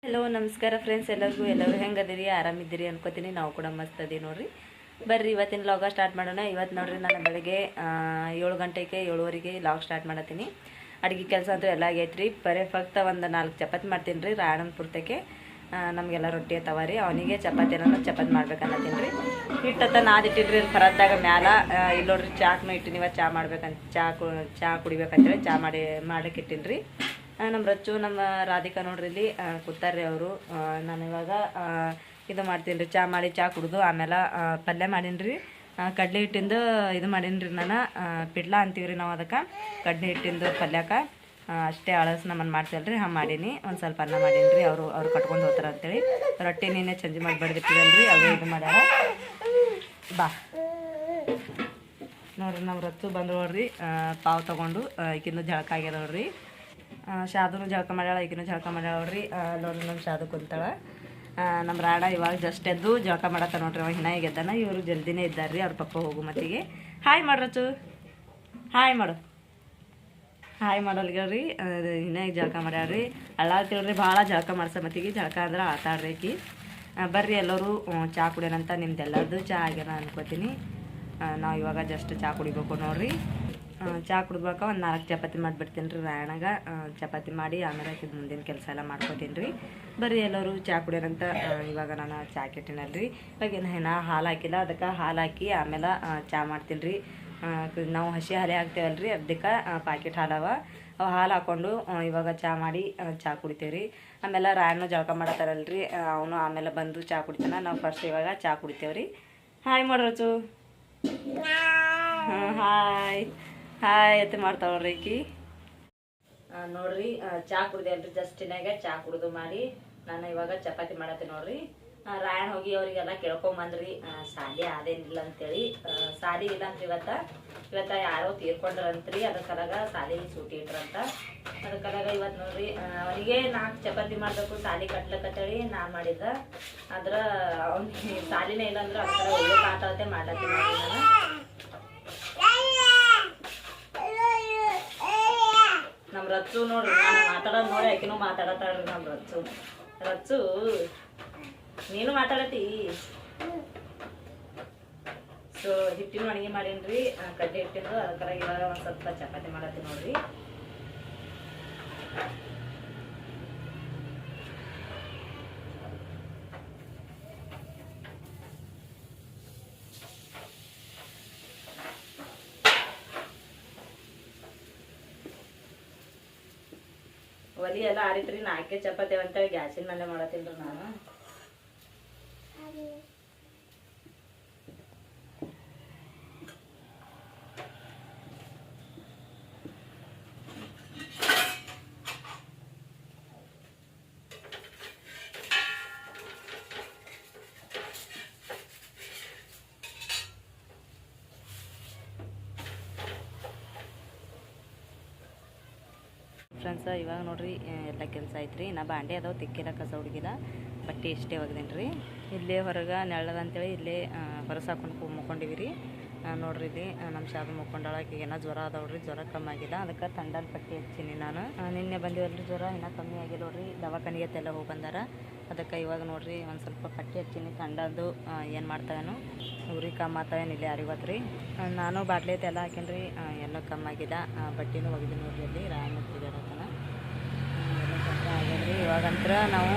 Hello ನಮಸ್ಕಾರ friends, ಎಲ್ಲರೂ ಹೆಂಗದಿರಿ, ಆರಾಮಿದ್ದೀರಿ ಅನ್ಕೋತೀನಿ. ನಾವು ಕೂಡ ಮಸ್ತ್ ಅದೀವಿ ನೋಡ್ರಿ. ಬರ್ರಿ ಇವತ್ತಿನ ಲಾಗ ಸ್ಟಾರ್ಟ್ ಮಾಡೋಣ. ಇವತ್ತು ನೋಡ್ರಿ ನಾನು ಬೆಳಗ್ಗೆ 7 ಗಂಟೆಗೆ 7:15 ಲಾಗ್ ಸ್ಟಾರ್ಟ್ ಮಾಡತ್ತೀನಿ. ಅಡುಗೆ ಕೆಲಸ ಅಂತೂ ಎಲ್ಲ ಆಗೈತ್ರಿ. ಬರೀ ಫಕ್ತ ಒಂದು 4 ಚಪಾತಿ ಮಾಡ್ತೀನಿ ರೀ. ರಾಯಣ್ಣನ ಪುರ್ತಕ್ಕೆ ನಮಗೆಲ್ಲ ರೊಟ್ಟಿ ಅತ್ತವ ರೀ. ಅವನಿಗೆ ಚಪಾತಿ ಮಾಡ್ಬೇಕನ್ನತ್ತೀನಿ ರೀ. ಹಿಟ್ಟತ್ತ ನಾದಿಟ್ಟಿನ್ರಿ ಪರದ್ದಾಗ ಮ್ಯಾಲ. ಇಲ್ಲಿ ನೋಡ್ರಿ ಚಾಕ್ನು ಇಟ್ಟಿನಿ. ಇವತ್ತು ಚಾ ಮಾಡ್ಬೇಕಂತ ಚಾ ಕುಡಿಬೇಕಂತೇಳಿ ಚಾ ಮಾಡ್ಲಿಕ್ಕೆ ಇಟ್ಟಿನಿ ರೀ. ನಮ್ಮ ರಚ್ಚು ನಮ್ಮ ರಾಧಿಕಾ ನೋಡ್ರಿ ಇಲ್ಲಿ ಕೂತಾರ್ರಿ ಅವರು. ನಾನು ಇವಾಗ ಇದು ಮಾಡ್ತೀನಿ ರೀ. ಚಾ ಕುಡಿದು ಆಮೇಲೆ ಪಲ್ಯ ಮಾಡೀನಿ ರೀ. ಕಡಲೆ ಹಿಟ್ಟಿಂದು ಇದು ಮಾಡೀನಿ ರೀ. ನಾನು ಪಿಡ್ಲಾ ಅಂತೀವಿ ರೀ ನಾವು ಅದಕ್ಕೆ. ಕಡಲೆ ಹಿಟ್ಟಿಂದು ಪಲ್ಯಕ್ಕೆ ಅಷ್ಟೇ ಅಳಸ್ ನಮ್ಮನ್ನು ಮಾಡ್ತೀವಲ್ಲ ರೀ, ಮಾಡೀನಿ. ಒಂದು ಸ್ವಲ್ಪ ಅನ್ನ ಮಾಡೀನಿ ರೀ. ಅವ್ರು ಕಟ್ಕೊಂಡು ಹೋಗ್ತಾರೆ ಅಂತೇಳಿ. ರೊಟ್ಟಿ ನೀನೇ ಚಂಜಿ ಮಾಡಿ ಬಡ್ದಿಟ್ಟಿರಲ್ರಿ, ಅದು ಇದು ಮಾಡ್ಯಾರ. ಬಾ ನೋಡ್ರಿ ನಮ್ಮ ರಚ್ಚು ಬಂದು ನೋಡ್ರಿ ಪಾವು ತೊಗೊಂಡು. ಈಗಿಂದು ಜಳಕ ಆಗ್ಯದ ನೋಡ್ರಿ. ಶಾದೂನು ಜಳಕ ಮಾಡ್ಯಾಳ, ಈಗಿನೂ ಜಳಕ ಮಾಡ್ಯಾಳ ನೋಡ್ರಿ. ನೋಡ್ರಿ ನಮ್ಮ ಶಾದು ಕುಂತಾಳ. ನಮ್ಮ ರಾಣ ಇವಾಗ ಜಸ್ಟ್ ಎದ್ದು ಜಳಕ ಮಾಡತ್ತ ನೋಡ್ರಿ. ಅವ ಹಿನ ಈಗ ಎದ್ದಾನ. ಇವರು ಜಲ್ದಿನೇ ಇದ್ದಾರ್ರಿ. ಅವ್ರ ಪಪ್ಪ ಹೋಗು ಮತ್ತಿಗೆ. Hi ಮಾಡ್ರಚ್ಚು, hi ಮಾಡಲ್ಗಳ್ರಿ. ಹಿನ ಈಗ ಜಳಕ ಮಾಡ್ಯಾಳ್ರಿ. ಅಳ್ಳಾತಿಳ್ರಿ ಭಾಳ ಜಳಕ ಮಾಡ್ಸ ಮತ್ತಿಗೆ. ಜಳಕ ಅಂದ್ರೆ ಆತಾಡ್ರಿ ಆಕಿ. ಬರ್ರಿ ಎಲ್ಲರೂ ಚಾ ಕುಡಿಯೋಣಂತ. ನಿಮ್ದೆಲ್ಲರದು ಚಾ ಆಗ್ಯಾನ ಅನ್ಕೋತೀನಿ. ನಾವು ಇವಾಗ ಜಸ್ಟ್ ಚಾ ಕುಡಿಬೇಕು ನೋಡ್ರಿ. ಚಾ ಕುಡಿದ್ಬೇಕಾ ಒಂದು 4 ಚಪಾತಿ ಮಾಡಿಬಿಡ್ತೀನಿ ರೀ. ರಾಯಣಗ ಚಪಾತಿ ಮಾಡಿ ಆಮೇಲೆ ಮುಂದಿನ ಕೆಲಸ ಎಲ್ಲ ಮಾಡ್ಕೊತೀನಿ ರೀ. ಬರ್ರಿ ಎಲ್ಲರೂ ಚಾ ಕುಡಿಯೋರಂತ. ಇವಾಗ ನಾನು ಚಾ ಕೆಟ್ಟಿನಲ್ರಿ. ಇವಾಗೇನು ಹಾಲು ಹಾಕಿಲ್ಲ, ಅದಕ್ಕೆ ಹಾಲು ಹಾಕಿ ಆಮೇಲೆ ಚಾ ಮಾಡ್ತೀನಿ ರೀ. ನಾವು ಹಸಿ ಹಾಲೇ ಹಾಕ್ತೇವಲ್ರಿ, ಅದಕ್ಕೆ ಪ್ಯಾಕೆಟ್ ಹಾಲವ ಅವು ಹಾಲು ಹಾಕ್ಕೊಂಡು ಇವಾಗ ಚಾ ಮಾಡಿ ಚಾ ಕುಡಿತೇವೆ ರೀ. ಆಮೇಲೆ ರಾಯಣ್ಣು ಜಳಕ ಮಾಡತ್ತಾರಲ್ರಿ, ಅವನು ಆಮೇಲೆ ಬಂದು ಚಾ ಕುಡಿತಾನೆ. ನಾವು ಫಸ್ಟ್ ಇವಾಗ ಚಾ ಕುಡಿತೇವೆ ರೀ. ಹಾಯ್ ಮಾಡ್ರಚು. ಹಾಯ್ ಎತ್ತಿ ಮಾಡ್ತಾವ್ರಿ ಈಕಿ. ನೋಡ್ರಿ ಚಾ ಕುಡ್ದೆ ಅಲ್ರಿ. ಜಸ್ಟ್ ಇನ್ನಾಗ ಚಾ ಕುಡಿದು ಮಾಡಿ ನಾನು ಇವಾಗ ಚಪಾತಿ ಮಾಡತ್ತೀನಿ ನೋಡ್ರಿ. ರಾಯಣ್ಣ ಹೋಗಿ ಅವರಿಗೆಲ್ಲ ಕೇಳ್ಕೊಂಬಂದ್ರಿ ಸಾಲಿ ಅದೇನಿಲ್ಲ ಅಂತೇಳಿ. ಸಾಲಿ ಇಲ್ಲ ಅಂತ ಇವತ್ತ ಯಾರೋ ತೀರ್ಕೊಂಡ್ರಂತ್ರಿ. ಅದಕ್ಕಲಾಗ ಸಾಲಿ ಸೂಟಿ ಇಟ್ರಂತ. ಅದಕ್ಕಲಾಗ ಇವತ್ತು ನೋಡ್ರಿ ಅವನಿಗೆ 4 ಚಪಾತಿ ಮಾಡಬೇಕು ಸಾಲಿ ಕಟ್ಲಕ್ಕಂತೇಳಿ ನಾನು ಮಾಡಿದ್ದ. ಆದ್ರೆ ಅವ್ನಿಗೆ ಸಾಲಿನೇ ಇಲ್ಲ ಅಂದ್ರೆ ಅದಕ್ಕೆಲ್ಲ ಒಳ್ಳೆ ಕಾಟತೆ ಮಾಡ್ಲತ್ತೀನಿ ನೋಡ್ರಿ ನಾನು. ನಮ್ಮ ರಚ್ಚು ನೋಡ್ರಿ, ನಾನು ಮಾತಾಡೋದು ನೋಡಿ ಆಕಿನೂ ಮಾತಾಡತ್ತಾಳ್ರಿ. ನಮ್ಮ ರಚ್ಚು ನೀನು ಮಾತಾಡತಿ. ಸೊ ಹಿಟ್ಟಿನ ಅಡುಗೆ ಮಾಡೀನಿ, ಕಡ್ಲೆ ಹಿಟ್ಟಿಂದು. ಅದಕ್ಕಾರ ಇವಾಗ ಒಂದು ಸ್ವಲ್ಪ ಚಪಾತಿ ಮಾಡತ್ತೀನಿ ನೋಡ್ರಿ. ಒಲಿ ಎಲ್ಲ ಆರಿತ್ರಿ. 4 ಚಪಾತಿ ಅಂತೇಳಿ ಗ್ಯಾಸಿನ ಮೇಲೆ ಮಾಡತ್ತೀನಿ ನಾನು. ಫ್ರೆಂಡ್ಸ ಇವಾಗ ನೋಡ್ರಿ ಎಲ್ಲ ಕೆಲಸ ಐತ್ರಿ. ನಾ ಬಾಂಡೆ ಅದಾವ ತಿಕ್ಕಿಲ್ಲ, ಕಸ ಹುಡುಗಿಲ್ಲ, ಬಟ್ಟೆ ಇಷ್ಟೇ ಒಗ್ದೇನಿ ರೀ. ಇಲ್ಲೇ ಹೊರಗೆ ನೆಳ್ಳದ ಅಂತೇಳಿ ಇಲ್ಲೇ ಹೊರಸು ಹಾಕೊಂಡು ಮುಕ್ಕೊಂಡಿವಿ ರೀ. ನೋಡ್ರಿ ಇಲ್ಲಿ ನಮ್ಮ ಶಾದು ಮುಕ್ಕೊಂಡಾಳಕ್ಕೆ ಏನೋ ಜ್ವರ ಅದಾವ್ರಿ. ಜ್ವರ ಕಮ್ಮಿ ಆಗಿಲ್ಲ, ಅದಕ್ಕೆ ತಂಡಲ್ ಪಟ್ಟಿ ಹಚ್ಚೀನಿ ನಾನು. ನಿನ್ನೆ ಬಂದಿವಲ್ರಿ ಜ್ವರ, ಇನ್ನೂ ಕಮ್ಮಿ ಆಗಿಲ್ಲ ನೋಡ್ರಿ. ದವಾಖಾನಿಗೆ ಎಲ್ಲ ಹೋಗಿ ಬಂದಾರ. ಅದಕ್ಕೆ ಇವಾಗ ನೋಡ್ರಿ ಒಂದು ಸ್ವಲ್ಪ ಪಟ್ಟಿ ಹಚ್ಚೀನಿ. ತಂಡದ್ದು ಏನು ಮಾಡ್ತಾವೇನು, ಉರಿ ಕಮ್ಮಿ ಆಗ್ತಾವೇನು ಇಲ್ಲಿ ಯಾರಿಗೊತ್ರಿ. ನಾನು ಬಾಟ್ಲಿ ಎಲ್ಲ ಹಾಕೀನಿ ಏನೂ ಕಮ್ಮಿ ಆಗಿಲ್ಲ. ಬಟ್ಟೆನೂ ಒಗಿದೀನಿ ನೋಡ್ರಿ. ಅಲ್ಲಿ ರಾಯಣ್ಣ ತಿಗಾಡತ್ತಾನ. ಆಗ್ಯದ್ರಿ. ಇವಾಗಂತ್ರ ನಾವು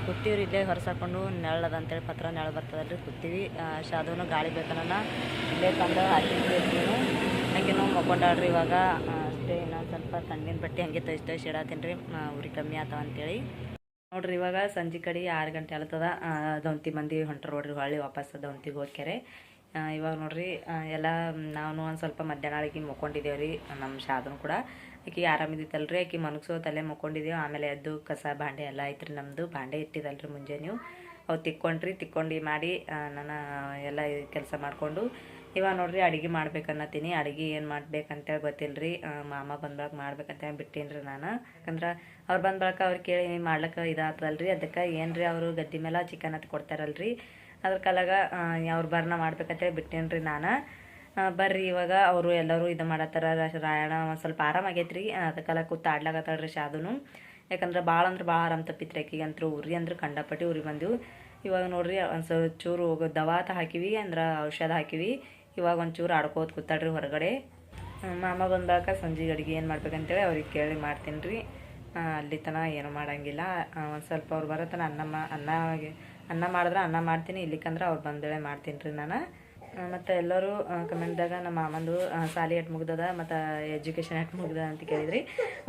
ಕೂತೀವ್ರಿ ಇಲ್ಲೇ ಹೊರಸಾಕೊಂಡು. ನೆಳ್ಳದ ಅಂತೇಳಿ ಪತ್ರ ನೆಳ ಬರ್ತದಲ್ರಿ, ಕೂತೀವಿ. ಶಾದೂನು ಗಾಳಿ ಬೇಕನ್ನ ಇಲ್ಲೇ ತಂದು ಹಾಕಿದ್ವಿ. ಹಾಕಿನೂ ಮಕ್ಕೊಂಡಾಳ್ರಿ ಇವಾಗ. ಅಷ್ಟೇ ಇನ್ನೊಂದು ಸ್ವಲ್ಪ ತಣ್ಣೀನ ಬಟ್ಟೆ ಹಂಗೆ ತೋರಿಸಿ ಇಡತ್ತೀನಿ ರೀ, ಉರಿ ಕಮ್ಮಿ ಆತಾವ ಅಂತೇಳಿ. ನೋಡ್ರಿ ಇವಾಗ ಸಂಜೆ ಕಡೆ 6 ಗಂಟೆ ಆಗ್ತದ. ದೌಂತಿ ಮಂದಿ ಹೊಂಟ್ರ ನೋಡ್ರಿ. ಹೊಳ್ಳಿ ವಾಪಸ್ ದೌಂತಿಗೆ ಹೋಗ್ಯಾರೆ. ಇವಾಗ ನೋಡ್ರಿ ಎಲ್ಲ ನಾವು ಒಂದು ಸ್ವಲ್ಪ ಮಧ್ಯಾಹ್ನ ಮುಕ್ಕೊಂಡಿದ್ದೇವೆ ರೀ. ನಮ್ಮ ಶಾದನು ಕೂಡ ಆಕಿಗೆ ಆರಾಮಿದ್ದಿತ್ತಲ್ರಿ, ಆಕಿ ಮನಗ್ಸೋ ತಲೆ ಮುಕ್ಕೊಂಡಿದ್ದೇವೆ. ಆಮೇಲೆ ಎದ್ದು ಕಸ ಬಾಂಡೆ ಎಲ್ಲ ಐತ್ರಿ. ನಮ್ಮದು ಬಾಂಡೆ ಇಟ್ಟಿದಲ್ರಿ ಮುಂಜಾನೆ ಅವು ತಿಕ್ಕೊಂಡು ಮಾಡಿ ನಾನು ಎಲ್ಲ ಕೆಲಸ ಮಾಡಿಕೊಂಡು ಇವಾಗ ನೋಡ್ರಿ ಅಡುಗೆ ಮಾಡ್ಬೇಕನ್ನತ್ತೀನಿ. ಅಡುಗೆ ಏನು ಮಾಡ್ಬೇಕಂತೇಳಿ ಗೊತ್ತಿಲ್ಲ ರೀ. ಮಾಮ ಬಂದಾಗ ಮಾಡ್ಬೇಕಂತೇಳಿ ಬಿಟ್ಟೀನಿ ರೀ ನಾನು. ಯಾಕಂದ್ರೆ ಅವ್ರು ಬಂದ ಬಳಿಕ ಅವ್ರು ಕೇಳಿ ಮಾಡ್ಲಿಕ್ಕೆ ಇದಾಗ್ತದಲ್ರಿ. ಅದಕ್ಕೆ ಏನು ರೀ ಅವರು ಗದ್ದೆ ಮೇಲೆ ಚಿಕನ್ ಹತ್ತು ಕೊಡ್ತಾರಲ್ರಿ, ಅದ್ರ ಕಾಲಾಗ ಅವ್ರು ಬರ್ನ ಮಾಡ್ಬೇಕಂತೇಳಿ ಬಿಟ್ಟೇನಿ ರೀ ನಾನು. ಬರ್ರಿ ಇವಾಗ ಅವರು ಎಲ್ಲರೂ ಇದು ಮಾಡತ್ತಾರ. ರಾಯಣ ಒಂದು ಸ್ವಲ್ಪ ಆರಾಮಾಗೈತ್ರಿ. ಅದಕ್ಕೆಲ್ಲ ಕೂತು ಆಡ್ಲಾಗತ್ತಾಳ್ರಿ ಶಾದೂನು. ಯಾಕಂದ್ರೆ ಭಾಳ ಅಂದ್ರೆ ಭಾಳ ಆರಾಮ್ ತಪ್ಪಿತ್ರಿ ಆಕಿಗೆ ಅಂತೂ ಉರಿ ಅಂದ್ರೆ ಕಂಡಪಟ್ಟಿ ಉರಿ ಬಂದಿವು. ಇವಾಗ ನೋಡ್ರಿ ಒಂದು ಚೂರು ದವಾತ ಹಾಕಿವಿ ಅಂದ್ರೆ ಔಷಧ ಹಾಕಿವಿ. ಇವಾಗ ಒಂಚೂರು ಆಡ್ಕೋತ ಕೂತಾಡ್ರಿ ಹೊರಗಡೆ. ಮಾಮ ಬಂದಾಗ ಸಂಜೆಗೆ ಅಡುಗೆ ಏನು ಮಾಡ್ಬೇಕಂತೇಳಿ ಅವ್ರಿಗೆ ಕೇಳಿ ಮಾಡ್ತೀನಿ ರೀ. ಅಲ್ಲಿ ತನಕ ಏನೂ ಮಾಡೋಂಗಿಲ್ಲ. ಒಂದು ಸ್ವಲ್ಪ ಅವ್ರು ಬರೋತನ ಅನ್ನ ಮಾಡಿದ್ರೆ ಅನ್ನ ಮಾಡ್ತೀನಿ, ಇಲ್ಲಿಕಂದ್ರೆ ಅವ್ರು ಬಂದೇಳೆ ಮಾಡ್ತೀನಿ ರೀ ನಾನು. ಮತ್ತು ಎಲ್ಲರೂ ಕಮೆಂಟ್ದಾಗ ನಮ್ಮ ಮಾಮಂದು ಸಾಲಿ ಎಟ್ಟು ಮುಗ್ದದ ಮತ್ತು ಎಜುಕೇಷನ್ ಎಟ್ಟು ಮುಗ್ದದ ಅಂತ ಕೇಳಿದ್ರಿ.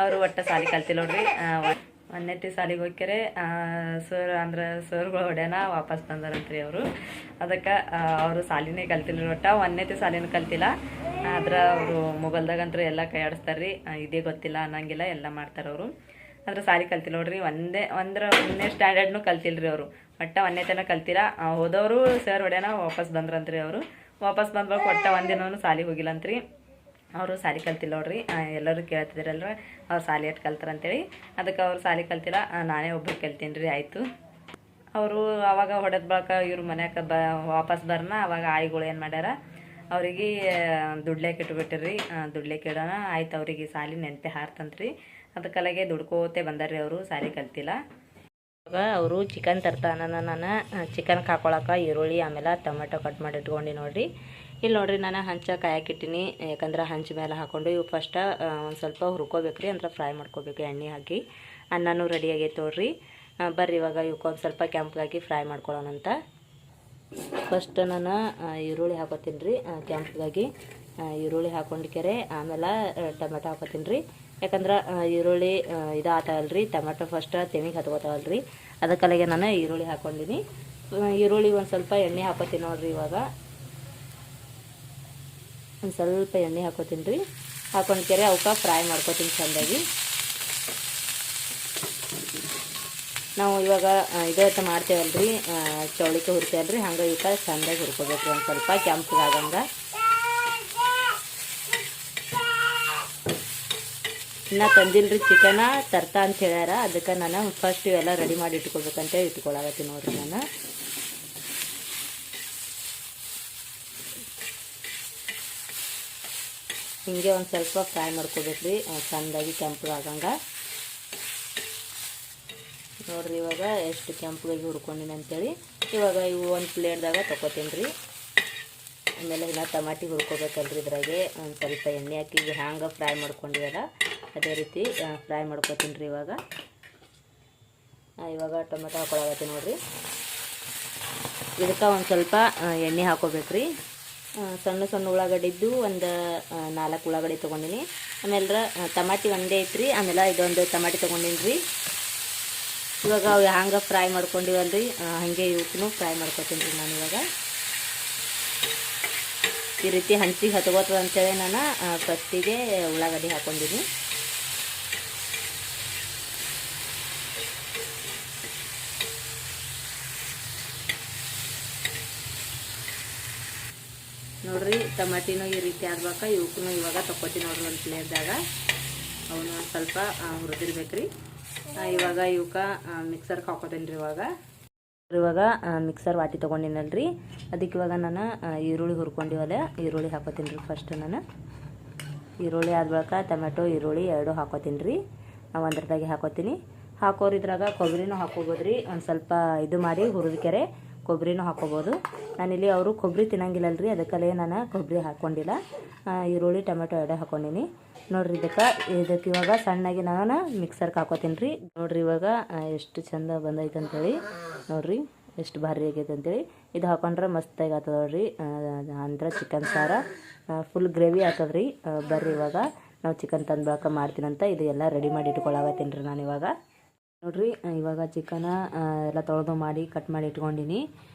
ಅವರು ಒಟ್ಟು ಸಾಲಿ ಕಲ್ತಿಲ್ಲ ನೋಡ್ರಿ. ಒಂದನೇತಿ ಸಾಲಿಗೆ ಹೋಗ್ಯಾರೆ. ಸರ್ಗಳು ಹೊಡ್ಯಾನ ವಾಪಸ್ ಬಂದಾರಂತ್ರಿ ಅವರು. ಅದಕ್ಕೆ ಅವರು ಸಾಲಿನೇ ಕಲ್ತಿಲ್ಲ ರೀ. ಒಟ್ಟು ಒಂದನೇತಿ ಸಾಲಿನೂ ಕಲ್ತಿಲ್ಲ. ಆದ್ರೆ ಅವರು ಮೊಬೈಲ್ದಾಗಂತೂ ಎಲ್ಲ ಕೈ ಆಡಿಸ್ತಾರೆ ರೀ. ಇದೇ ಗೊತ್ತಿಲ್ಲ ಅನ್ನಂಗಿಲ್ಲ, ಎಲ್ಲ ಮಾಡ್ತಾರೆ ಅವರು. ಆದ್ರೆ ಸಾಲಿ ಕಲ್ತಿಲ್ಲ ನೋಡ್ರಿ. ಒಂದನೇ ಸ್ಟ್ಯಾಂಡರ್ಡ್ನೂ ಕಲ್ತಿಲ್ಲ ರೀ ಅವರು. ಒಟ್ಟು ಒಂದನೇತನ ಕಲ್ತಿಲ್ಲ. ಹೋದವರು ಸರ್ ಹೊಡ್ಯಾನ ವಾಪಸ್ ಬಂದ್ರಂತ್ರಿ ಅವರು. ವಾಪಸ್ ಬಂದ್ಬೇಕು ಒಟ್ಟು ಒಂದಿನೂ ಸಾಲಿಗೆ ಹೋಗಿಲ್ಲಂತ್ರಿ. ಅವರು ಸಾಲಿ ಕಲ್ತಿಲ್ಲ ನೋಡ್ರಿ. ಎಲ್ಲರೂ ಕೇಳ್ತಿದ್ರಲ್ರ ಅವ್ರು ಸಾಲಿ ಎಟ್ಟು ಕಲ್ತಾರಂತೇಳಿ. ಅದಕ್ಕೆ ಅವ್ರು ಸಾಲಿ ಕಲ್ತಿಲ್ಲ, ನಾನೇ ಒಬ್ಬರು ಕಲ್ತೀನಿ ರೀ. ಆಯಿತು. ಅವರು ಅವಾಗ ಹೊಡೆದ ಬಳಕ ಇವ್ರ ಮನ್ಯಾಗ ವಾಪಸ್ ಬರ್ನ ಅವಾಗ ಆಯಿಗಳು ಏನು ಮಾಡ್ಯಾರ, ಅವ್ರಿಗೆ ದುಡ್ಲೇಕೆ ಇಟ್ಬಿಟ್ಟಿರಿ. ದುಡ್ಲೇಕೆ ಇಡೋಣ ಆಯ್ತು. ಅವ್ರಿಗೆ ಸಾಲಿ ನೆನಪೆ ಹಾರ್ತಂತ್ರಿ. ಅದಕ್ಕಲಾಗೆ ದುಡ್ಕೋತೆ ಬಂದಾರ್ರಿ ಅವರು, ಸಾಲಿ ಕಲ್ತಿಲ್ಲ. ಇವಾಗ ಅವರು ಚಿಕನ್ ತರ್ತಾನ. ನಾನು ಚಿಕನ್ಗೆ ಹಾಕೊಳಕ್ಕೆ ಈರುಳ್ಳಿ ಆಮೇಲೆ ಟೊಮೆಟೊ ಕಟ್ ಮಾಡಿ ಇಟ್ಕೊಂಡು ನೋಡ್ರಿ. ಇಲ್ಲಿ ನೋಡ್ರಿ ನಾನು ಹಂಚ ಕಾಯಕ್ಕಿಟ್ಟಿನಿ. ಯಾಕಂದ್ರೆ ಹಂಚ ಮೇಲೆ ಹಾಕ್ಕೊಂಡು ಇವು ಫಸ್ಟ ಒಂದು ಸ್ವಲ್ಪ ಹುರ್ಕೋಬೇಕು ರೀ, ಅಂದ್ರೆ ಫ್ರೈ ಮಾಡ್ಕೋಬೇಕು ಎಣ್ಣೆ ಹಾಕಿ. ಅನ್ನನೂ ರೆಡಿ ಆಗೈತೆ ನೋಡ್ರಿ. ಬರ್ರಿ ಇವಾಗ ಇವಕ್ಕೊಂದು ಸ್ವಲ್ಪ ಕೆಂಪಗಾಗಿ ಫ್ರೈ ಮಾಡ್ಕೊಳ್ಳೋಣಂತ. ಫಸ್ಟ್ ನಾನು ಈರುಳ್ಳಿ ಹಾಕೋತೀನಿ ರೀ. ಕೆಂಪಗಾಗಿ ಈರುಳ್ಳಿ ಹಾಕೊಂಡ್ಕೆರೆ ಆಮೇಲೆ ಟೊಮೆಟೊ ಹಾಕೋತೀನಿ ರೀ. ಯಾಕಂದ್ರೆ ಈರುಳ್ಳಿ ಇದಾತವಲ್ರಿ, ಟೊಮೆಟೊ ಫಸ್ಟ್ ತೆಮಿಗೆ ಹತ್ಕೋತಾವಲ್ರಿ. ಅದಕ್ಕಲ್ಲಿಗೆ ನಾನು ಈರುಳ್ಳಿ ಹಾಕ್ಕೊಂಡಿನಿ. ಈರುಳ್ಳಿ ಒಂದು ಸ್ವಲ್ಪ ಎಣ್ಣೆ ಹಾಕೋತೀನಿ ನೋಡ್ರಿ. ಇವಾಗ ಒಂದು ಸ್ವಲ್ಪ ಎಣ್ಣೆ ಹಾಕೋತೀನಿ ರೀ. ಹಾಕೊಂಡ್ಕೆರೆ ಅವಕ್ಕೆ ಫ್ರೈ ಮಾಡ್ಕೋತೀನಿ ಚೆಂದಾಗಿ. ನಾವು ಇವಾಗ ಇದಕ್ಕೆ ಮಾಡ್ತೇವಲ್ರಿ, ಚೌಳಿಕೆ ಹುರ್ತೇವಲ್ರಿ, ಹಂಗೆ ಇವಕ್ಕೆ ಚೆಂದಾಗಿ ಹುರ್ಕೋಬೇಕು ಒಂದು ಸ್ವಲ್ಪ ಕೆಂಪಗಾಗಂಗೆ. ಇನ್ನು ತಂದಿಲ್ರಿ ಚಿಕನ, ತರ್ತಾ ಅಂತ ಹೇಳ್ಯಾರ. ಅದಕ್ಕೆ ನಾನು ಫಸ್ಟ್ ಇವೆಲ್ಲ ರೆಡಿ ಮಾಡಿ ಇಟ್ಕೊಳ್ಬೇಕಂತೇಳಿ ಇಟ್ಕೊಳಕತ್ತೀನಿ ನೋಡ್ರಿ. ನಾನು ಹಿಂಗೆ ಒಂದು ಸ್ವಲ್ಪ ಫ್ರೈ ಮಾಡ್ಕೋಬೇಕ್ರಿ ಚೆಂದಾಗಿ ಕೆಂಪಗಾಗಂಗೆ ನೋಡ್ರಿ. ಇವಾಗ ಎಷ್ಟು ಕೆಂಪಗಾಗಿ ಹುರ್ಕೊಂಡಿನಿ ಅಂತೇಳಿ. ಇವಾಗ ಇವು ಒಂದು ಪ್ಲೇಟ್ದಾಗ ತೊಗೋತೀನಿ ರೀ. ಆಮೇಲೆ ಇನ್ನು ಟಮಾಟಿ ಹುರ್ಕೋಬೇಕಲ್ರಿ. ಇದ್ರಾಗೆ ಒಂದು ಸ್ವಲ್ಪ ಎಣ್ಣೆ ಹಾಕಿ ಹ್ಯಾಂಗೆ ಫ್ರೈ ಮಾಡ್ಕೊಂಡಿವಲ್ಲ ಅದೇ ರೀತಿ ಫ್ರೈ ಮಾಡ್ಕೋತೀನಿ ರೀ. ಇವಾಗ ಟೊಮೆಟೊ ಹಾಕೊಳಕತ್ತೀನಿ ನೋಡ್ರಿ. ಇದಕ್ಕೆ ಒಂದು ಸ್ವಲ್ಪ ಎಣ್ಣೆ ಹಾಕೋಬೇಕ್ರಿ. ಸಣ್ಣ ಸಣ್ಣ ಉಳ್ಳಾಗಡ್ಡಿದ್ದು ಒಂದು 4 ಉಳ್ಳಾಗಡ್ಡಿ ತೊಗೊಂಡಿನಿ. ಆಮೇಲೆ ಟಮಾಟಿ ಒಂದೇ ಐತ್ರಿ. ಆಮೇಲೆ ಇದೊಂದು ಟಮಾಟಿ ತೊಗೊಂಡಿನಿ ರೀ. ಇವಾಗ ಅವು ಹ್ಯಾಂಗೆ ಫ್ರೈ ಮಾಡ್ಕೊಂಡಿವಲ್ರಿ ಹಾಗೆ ಇವಕ್ಕೂ ಫ್ರೈ ಮಾಡ್ಕೊತೀನಿ ರೀ. ನಾನು ಇವಾಗ ಈ ರೀತಿ ಹಂಚಿಗೆ ಹತ್ಕೋತದ ಅಂತೇಳಿ ನಾನು ಫಸ್ಟಿಗೆ ಉಳ್ಳಾಗಡ್ಡಿ ಹಾಕ್ಕೊಂಡಿನಿ. ನೋಡ್ರಿ ಟಮಾಟಿನೂ ಈ ರೀತಿ ಆಗ್ಬೇಕು. ಇವಕ್ಕೂ ಇವಾಗ ತೊಗೋತೀನಿ ನೋಡ್ರಿ ಒಂದು ಪ್ಲೇಟ್ದಾಗ. ಅವನು ಒಂದು ಸ್ವಲ್ಪ ಹುರಿದಿರ್ಬೇಕ್ರಿ. ಇವಾಗ ಇವಕ್ಕೆ ಮಿಕ್ಸರ್ಗೆ ಹಾಕೋತೀನಿ ರೀ. ಇವಾಗ ಮಿಕ್ಸರ್ ವಾಟಿ ತೊಗೊಂಡಿನಲ್ರಿ. ಅದಕ್ಕೆ ಇವಾಗ ನಾನು ಈರುಳ್ಳಿ ಹುರ್ಕೊಂಡಿವಲ್ಲ, ಈರುಳ್ಳಿ ಹಾಕೋತೀನಿ ರೀ. ಫಸ್ಟ್ ನಾನು ಈರುಳ್ಳಿ ಆದ ಬಳಿಕ ಟೊಮೆಟೊ ಈರುಳ್ಳಿ ಎರಡೂ ಹಾಕೋತೀನಿ ರೀ. ಒಂದ್ರದಾಗೆ ಹಾಕೋತೀನಿ. ಹಾಕೋರಿದ್ರಾಗ ಕೊಬ್ಬರಿನೂ ಹಾಕೋಬೋದ್ರಿ. ಒಂದು ಸ್ವಲ್ಪ ಇದು ಮಾಡಿ ಹುರಿದ್ಕೆರೆ ಕೊಬ್ಬರಿನೂ ಹಾಕೋಬೋದು. ನಾನಿಲ್ಲಿ ಅವರು ಕೊಬ್ಬರಿ ತಿನ್ನಂಗಿಲ್ಲಲ್ರಿ, ಅದಕ್ಕಲ್ಲೇ ನಾನು ಕೊಬ್ಬರಿ ಹಾಕ್ಕೊಂಡಿಲ್ಲ. ಈರುಳ್ಳಿ ಟೊಮೆಟೊ ಎರಡೇ ಹಾಕ್ಕೊಂಡಿನಿ ನೋಡ್ರಿ. ಇದಕ್ಕೆ ಇವಾಗ ಸಣ್ಣಾಗಿ ನಾನು ಮಿಕ್ಸರ್ಗೆ ಹಾಕೋತೀನಿ ರೀ. ನೋಡ್ರಿ ಇವಾಗ ಎಷ್ಟು ಚಂದ ಬಂದೈತೆ ಅಂತೇಳಿ. ನೋಡ್ರಿ ಎಷ್ಟು ಭಾರಿ ಆಗೈತೆ ಅಂತೇಳಿ. ಇದು ಹಾಕೊಂಡ್ರೆ ಮಸ್ತಾಗಿ ಆಗ್ತದೆ ನೋಡ್ರಿ. ಅಂದ್ರೆ ಚಿಕನ್ ಸಾರ ಫುಲ್ ಗ್ರೇವಿ ಆಗ್ತದ್ರಿ. ಬರ್ರಿ ಇವಾಗ ನಾವು ಚಿಕನ್ ತಂದು ಬಳಕ ಮಾಡ್ತೀನಂತ ಇದು ಎಲ್ಲ ರೆಡಿ ಮಾಡಿ ಇಟ್ಕೊಳಕತ್ತೀನಿ ರೀ ನಾನು ಇವಾಗ. ನೋಡ್ರಿ ಇವಾಗ ಚಿಕನ ಎಲ್ಲ ತೊಳೆದು ಮಾಡಿ ಕಟ್ ಮಾಡಿ ಇಟ್ಕೊಂಡಿನಿ.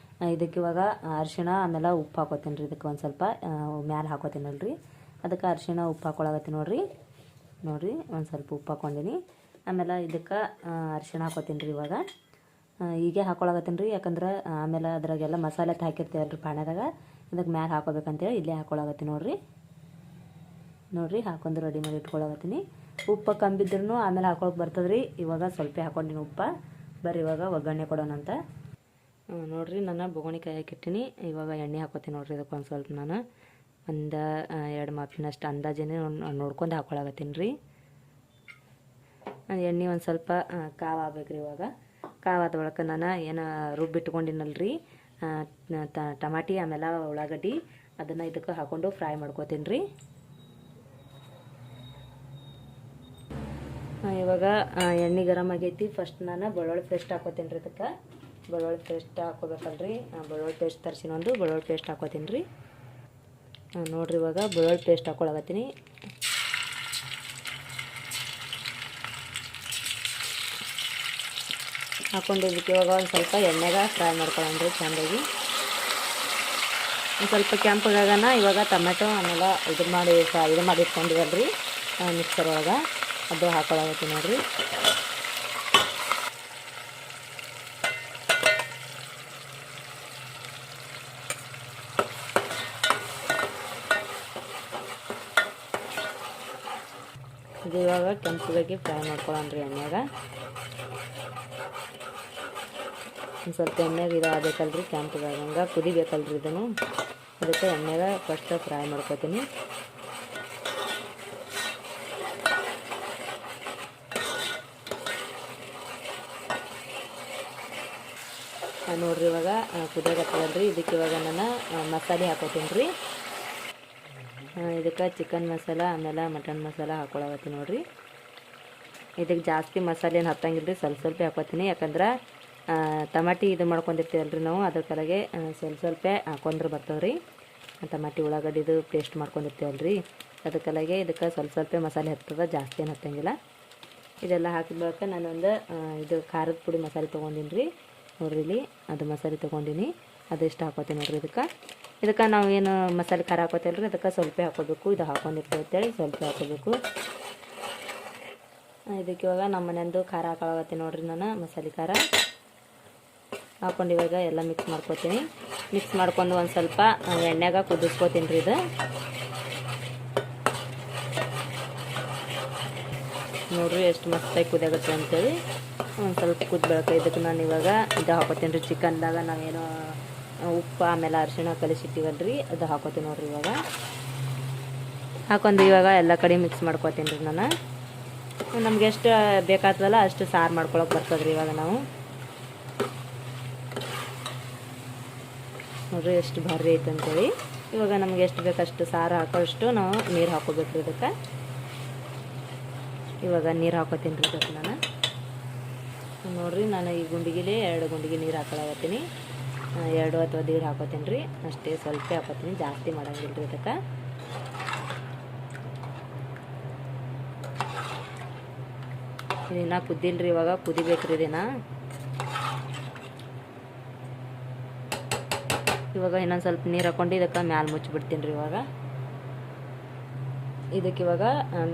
ಇದಕ್ಕೆ ಇವಾಗ ಅರಿಶಿಣ ಆಮೇಲೆ ಉಪ್ಪು ಹಾಕೋತೀನಿ ರೀ. ಇದಕ್ಕೆ ಒಂದು ಸ್ವಲ್ಪ ಮ್ಯಾಲೆ ಹಾಕೋತೀನಲ್ರಿ, ಅದಕ್ಕೆ ಅರಿಶಿಣ ಉಪ್ಪು ಹಾಕೊಳಕತ್ತೀನಿ ನೋಡ್ರಿ. ಒಂದು ಸ್ವಲ್ಪ ಉಪ್ಪು ಹಾಕ್ಕೊಂಡಿನಿ. ಆಮೇಲೆ ಇದಕ್ಕೆ ಅರಿಶಿಣ ಹಾಕೋತೀನಿ ರೀ. ಇವಾಗ ಹೀಗೆ ಹಾಕೊಳಕತ್ತೀನಿ ರೀ. ಯಾಕಂದ್ರೆ ಆಮೇಲೆ ಅದ್ರಾಗೆಲ್ಲ ಮಸಾಲೆ ಹಾಕಿರ್ತೀವಲ್ರಿ ಪಾಣ್ಯದಾಗ, ಇದಕ್ಕೆ ಮ್ಯಾಲೆ ಹಾಕೋಬೇಕಂತೇಳಿ ಇಲ್ಲೇ ಹಾಕೊಳಕತ್ತೀನಿ ನೋಡ್ರಿ. ಹಾಕೊಂಡು ರೆಡಿ ಮಾಡಿ ಇಟ್ಕೊಳಕತ್ತೀನಿ. ಉಪ್ಪು ಕಂಬಿದ್ರೂ ಆಮೇಲೆ ಹಾಕೊಳಕ್ಕೆ ಬರ್ತದ್ರಿ. ಇವಾಗ ಸ್ವಲ್ಪ ಹಾಕೊಂಡಿನಿ ಉಪ್ಪು. ಬರ್ರಿ ಇವಾಗ ಒಗ್ಗರಣೆ ಕೊಡೋಣಂತ. ನೋಡ್ರಿ ನಾನು ಬೊಗಣಿ ಕಾಯಕ್ಕಿಟ್ಟಿನಿ. ಇವಾಗ ಎಣ್ಣೆ ಹಾಕೋತೀನಿ ನೋಡ್ರಿ. ಇದಕ್ಕೆ ಒಂದು ಸ್ವಲ್ಪ ನಾನು ಒಂದು 2 ಮಾಪಿನಷ್ಟು ಅಂದಾಜೇ ನೋಡ್ಕೊಂಡು ಹಾಕೊಳಕತ್ತೀನಿ ರೀ. ಎಣ್ಣೆ ಒಂದು ಸ್ವಲ್ಪ ಕಾವು ಆಗ್ಬೇಕ್ರಿ. ಇವಾಗ ಕಾವಾದ ಬಳಿಕ ನಾನು ಏನು ರುಬ್ಬಿಟ್ಕೊಂಡಿನಲ್ರಿ ಟಮಾಟಿ ಆಮೇಲೆ ಉಳ್ಳಾಗಡ್ಡಿ ಅದನ್ನು ಇದಕ್ಕೆ ಹಾಕ್ಕೊಂಡು ಫ್ರೈ ಮಾಡ್ಕೋತೀನಿ ರೀ. ಇವಾಗ ಎಣ್ಣೆ ಗರಮ್ ಆಗೈತಿ. ಫಸ್ಟ್ ನಾನು ಬೆಳ್ಳುಳ್ಳಿ ಪೇಸ್ಟ್ ಹಾಕೋತೀನಿ ರೀ. ಇದಕ್ಕೆ ಬೆಳ್ಳುಳ್ಳಿ ಪೇಸ್ಟ್ ಹಾಕೋಬೇಕಲ್ರಿ. ಬೆಳ್ಳುಳ್ಳಿ ಪೇಸ್ಟ್ ತರಿಸಿನೊಂದು ಬೆಳ್ಳುಳ್ಳಿ ಪೇಸ್ಟ್ ಹಾಕೋತೀನಿ ರೀ. ನೋಡಿರಿ ಇವಾಗ ಬೆಳ್ಳುಳ್ಳಿ ಪೇಸ್ಟ್ ಹಾಕ್ಕೊಳಕತ್ತೀನಿ. ಹಾಕ್ಕೊಂಡು ಇದಕ್ಕೆ ಇವಾಗ ಒಂದು ಸ್ವಲ್ಪ ಎಣ್ಣೆಗೆ ಫ್ರೈ ಮಾಡ್ಕೊಳ್ಳೋಣ್ರಿ ಚೆಂದಾಗಿ. ಒಂದು ಸ್ವಲ್ಪ ಕೆಂಪಗಾಗನ ಇವಾಗ ಟೊಮೆಟೊ ಆಮೇಲೆ ಇದು ಮಾಡಿ ಇಟ್ಕೊಂಡಿವಲ್ರಿ ಮಿಕ್ಸರ್ ಒಳಗೆ ಅದು ಹಾಕ್ಕೊಳಕತ್ತೀನಿ ನೋಡಿರಿ. ಇದು ಇವಾಗ ಕೆಂಪಗಾಗಿ ಫ್ರೈ ಮಾಡ್ಕೊಳ್ಳೋಣ್ರಿ ಎಣ್ಣೆಗೆ. ಒಂದು ಸ್ವಲ್ಪ ಎಣ್ಣೆಗೆ ಇದು ಆಗಬೇಕಲ್ರಿ, ಕೆಂಪಗಾಗಂಗೆ ಕುದಿಬೇಕಲ್ರಿ ಇದನ್ನು. ಅದಕ್ಕೆ ಎಣ್ಣೆಗೆ ಫಸ್ಟ್ ಫ್ರೈ ಮಾಡ್ಕೊತೀನಿ. ನೋಡಿರಿ ಇವಾಗ ಕುದಿಯಾಗತ್ತದಲ್ರಿ. ಇದಕ್ಕೆ ಇವಾಗ ನಾನು ಮಸಾಲೆ ಹಾಕೋತೀನಿ ರೀ. ಇದಕ್ಕೆ ಚಿಕನ್ ಮಸಾಲ ಆಮೇಲೆ ಮಟನ್ ಮಸಾಲ ಹಾಕ್ಕೊಳಕತ್ತೀನಿ ನೋಡಿರಿ. ಇದಕ್ಕೆ ಜಾಸ್ತಿ ಮಸಾಲೆ ಏನು ಹತ್ತಂಗಿಲ್ಲ ರೀ, ಸ್ವಲ್ಪ ಹಾಕೋತೀನಿ. ಯಾಕಂದ್ರೆ ಟಮಾಟಿ ಇದು ಮಾಡ್ಕೊಂಡಿರ್ತೀವಲ್ರಿ ನಾವು, ಅದ್ರ ಕಡೆಗೆ ಸ್ವಲ್ಪ ಹಾಕೊಂಡ್ರೆ ಬರ್ತವ್ರಿ. ಟಮಾಟಿ ಉಳ್ಳಾಗಡ್ಡಿದು ಪೇಸ್ಟ್ ಮಾಡ್ಕೊಂಡಿರ್ತೀವಲ್ರಿ, ಅದಕ್ಕೆಲ್ಲಗೆ ಇದಕ್ಕೆ ಸ್ವಲ್ಪ ಮಸಾಲೆ ಹತ್ತದ, ಜಾಸ್ತಿ ಏನು ಹತ್ತಂಗಿಲ್ಲ. ಇದೆಲ್ಲ ಹಾಕಿದ ಬಳಿಕ ನಾನೊಂದು ಇದು ಖಾರದ ಪುಡಿ ಮಸಾಲೆ ತೊಗೊಂಡಿನಿ ರೀ. ನೋಡ್ರಿ ಇಲ್ಲಿ ಅದು ಮಸಾಲೆ ತೊಗೊಂಡಿನಿ, ಅದೆಷ್ಟು ಹಾಕೋತೀನಿ ನೋಡ್ರಿ. ಇದಕ್ಕೆ ನಾವು ಏನು ಮಸಾಲೆ ಖಾರ ಹಾಕೋತೀವಲ್ರಿ ಅದಕ್ಕೆ ಸ್ವಲ್ಪ ಹಾಕೋಬೇಕು. ಇದು ಹಾಕೊಂಡಿರ್ತೀವಿ ಅಂತೇಳಿ ಸ್ವಲ್ಪ ಹಾಕೋಬೇಕು. ಇದಕ್ಕೆ ಇವಾಗ ನಮ್ಮ ಮನೆಯಂದು ಖಾರ ಹಾಕೊಳಕತ್ತೀನಿ ನೋಡ್ರಿ. ನಾನು ಮಸಾಲೆ ಖಾರ ಹಾಕೊಂಡು ಇವಾಗ ಎಲ್ಲ ಮಿಕ್ಸ್ ಮಾಡ್ಕೊತೀನಿ. ಮಿಕ್ಸ್ ಮಾಡ್ಕೊಂಡು ಒಂದು ಸ್ವಲ್ಪ ಎಣ್ಣೆಗೆ ಕುದಿಸ್ಕೋತೀನಿ ರೀ. ಇದು ನೋಡ್ರಿ ಎಷ್ಟು ಮಸ್ತಾಗಿ ಕುದಿಯಾಗುತ್ತೆ ಅಂತೇಳಿ. ಒಂದು ಸ್ವಲ್ಪ ಕುದ್ಬೇಕ. ಇದಕ್ಕೆ ನಾನು ಇವಾಗ ಇದು ಹಾಕೋತೀನಿ ರೀ. ಚಿಕನ್ದಾಗ ನಾವೇನು ಉಪ್ಪು ಆಮೇಲೆ ಅರಿಶಿಣ ಕಲಿಸಿಟ್ಟಿವಲ್ರಿ ಅದು ಹಾಕೋತೀನಿ ನೋಡ್ರಿ. ಇವಾಗ ಹಾಕೊಂಡು ಇವಾಗ ಎಲ್ಲ ಕಡೆ ಮಿಕ್ಸ್ ಮಾಡ್ಕೋತೀನಿ ರೀ. ನಾನು ನಮ್ಗೆ ಎಷ್ಟು ಬೇಕಾಗ್ತದಲ್ಲ ಅಷ್ಟು ಸಾರು ಮಾಡ್ಕೊಳಕ್ಕೆ ಬರ್ತದ್ರಿ. ಇವಾಗ ನಾವು ನೋಡ್ರಿ ಎಷ್ಟು ಭಾರಿ ಐತೆ ಅಂತೇಳಿ. ಇವಾಗ ನಮ್ಗೆ ಎಷ್ಟು ಬೇಕಷ್ಟು ಸಾರು ಹಾಕೋಷ್ಟು ನಾವು ನೀರು ಹಾಕೋಬೇಕು. ಇದಕ್ಕೆ ಇವಾಗ ನೀರು ಹಾಕೋತೀನಿ ರೀ. ಇದಕ್ಕೆ ನಾನು ನೋಡಿರಿ ನಾನು ಈ ಗುಂಡಿಗೆಲಿ 2 ಗುಂಡಿಗೆ ನೀರು ಹಾಕೊಳಕತ್ತೀನಿ. 2 ಅಥವಾ 1 ಹಾಕೋತೀನಿ ರೀ. ಅಷ್ಟೇ ಸ್ವಲ್ಪ ಹಾಕೋತೀನಿ, ಜಾಸ್ತಿ ಮಾಡೋಂಗಿಲ್ಲ ರೀ. ಇದಕ್ಕೆ ಇದನ್ನ ಕುದ್ದಿಲ್ರಿ, ಇವಾಗ ಕುದಿಬೇಕ್ರಿ. ಇವಾಗ ಇನ್ನೊಂದು ಸ್ವಲ್ಪ ನೀರು ಹಾಕ್ಕೊಂಡು ಇದಕ್ಕೆ ಮ್ಯಾಲೆ ಮುಚ್ಚಿಬಿಡ್ತೀನಿ ರೀ. ಇದಕ್ಕೆ ಇವಾಗ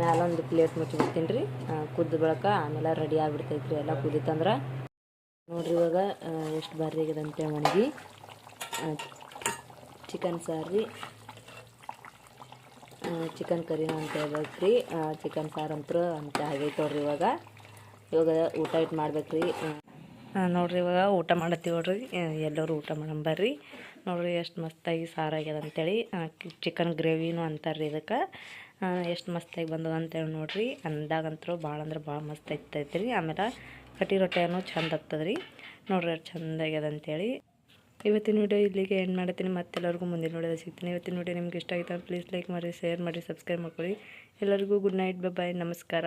ಮ್ಯಾಲೊಂದು ಪ್ಲೇಟ್ ಮುಚ್ಚಿಬಿಡ್ತೀನಿ ರೀ. ಕುದ್ದ ಬಳಕ ಆಮೇಲೆ ರೆಡಿ ಆಗಿಬಿಡ್ತೈತ್ರಿ. ಎಲ್ಲ ಕುದಿತಂದ್ರೆ ನೋಡ್ರಿ ಇವಾಗ ಎಷ್ಟು ಭಾರಿ ಆಗಿದೆ ಅಂತೇಳಿ. ಒಣಗಿ ಚಿಕನ್ ಸಾರು ರೀ, ಚಿಕನ್ ಕರಿನ ಅಂತ ಹೇಳ್ಬೇಕ್ರಿ. ಚಿಕನ್ ಸಾರು ಅಂತ ಆಗೈತೆ ನೋಡ್ರಿ. ಇವಾಗ ಊಟ ಇಟ್ಟು ಮಾಡ್ಬೇಕ್ರಿ. ನೋಡ್ರಿ ಇವಾಗ ಊಟ ಮಾಡತ್ತೀವಿ ನೋಡ್ರಿ. ಎಲ್ಲರೂ ಊಟ ಮಾಡಂಬರ್ರಿ. ನೋಡ್ರಿ ಎಷ್ಟು ಮಸ್ತಾಗಿ ಸಾರು ಆಗ್ಯದ ಅಂತೇಳಿ. ಚಿಕನ್ ಗ್ರೇವಿನೂ ಅಂತಾರ್ರಿ ಇದಕ್ಕೆ. ಎಷ್ಟು ಮಸ್ತಾಗಿ ಬಂದವ ಅಂತೇಳಿ ನೋಡ್ರಿ. ಅಂದಾಗಂತೂ ಭಾಳ ಅಂದ್ರೆ ಭಾಳ ಮಸ್ತ್ ಐತೈತ್ರಿ. ಆಮೇಲೆ ಕಟ್ಟಿ ರೊಟ್ಟಿನೂ ಚಂದ ಆಗ್ತದ್ರಿ. ನೋಡ್ರಿ ಎಷ್ಟು ಚಂದ ಆಗ್ಯದ ಅಂತೇಳಿ. ಇವತ್ತಿನ ವಿಡಿಯೋ ಇಲ್ಲಿಗೆ ಎಂಡ್ ಮಾಡ್ತೀನಿ. ಮತ್ತೆಲ್ಲರಿಗೂ ಮುಂದಿನ ವಿಡಿಯೋದಲ್ಲಿ ಸಿಗ್ತೀನಿ. ಇವತ್ತಿನ ವಿಡಿಯೋ ನಿಮ್ಗೆ ಇಷ್ಟ ಆಯ್ತು ಪ್ಲೀಸ್ ಲೈಕ್ ಮಾಡಿ, ಶೇರ್ ಮಾಡಿ, ಸಬ್ಸ್ಕ್ರೈಬ್ ಮಾಡ್ಕೊಳ್ಳಿ. ಎಲ್ಲರಿಗೂ ಗುಡ್ ನೈಟ್, ಬಾಯ್, ನಮಸ್ಕಾರ.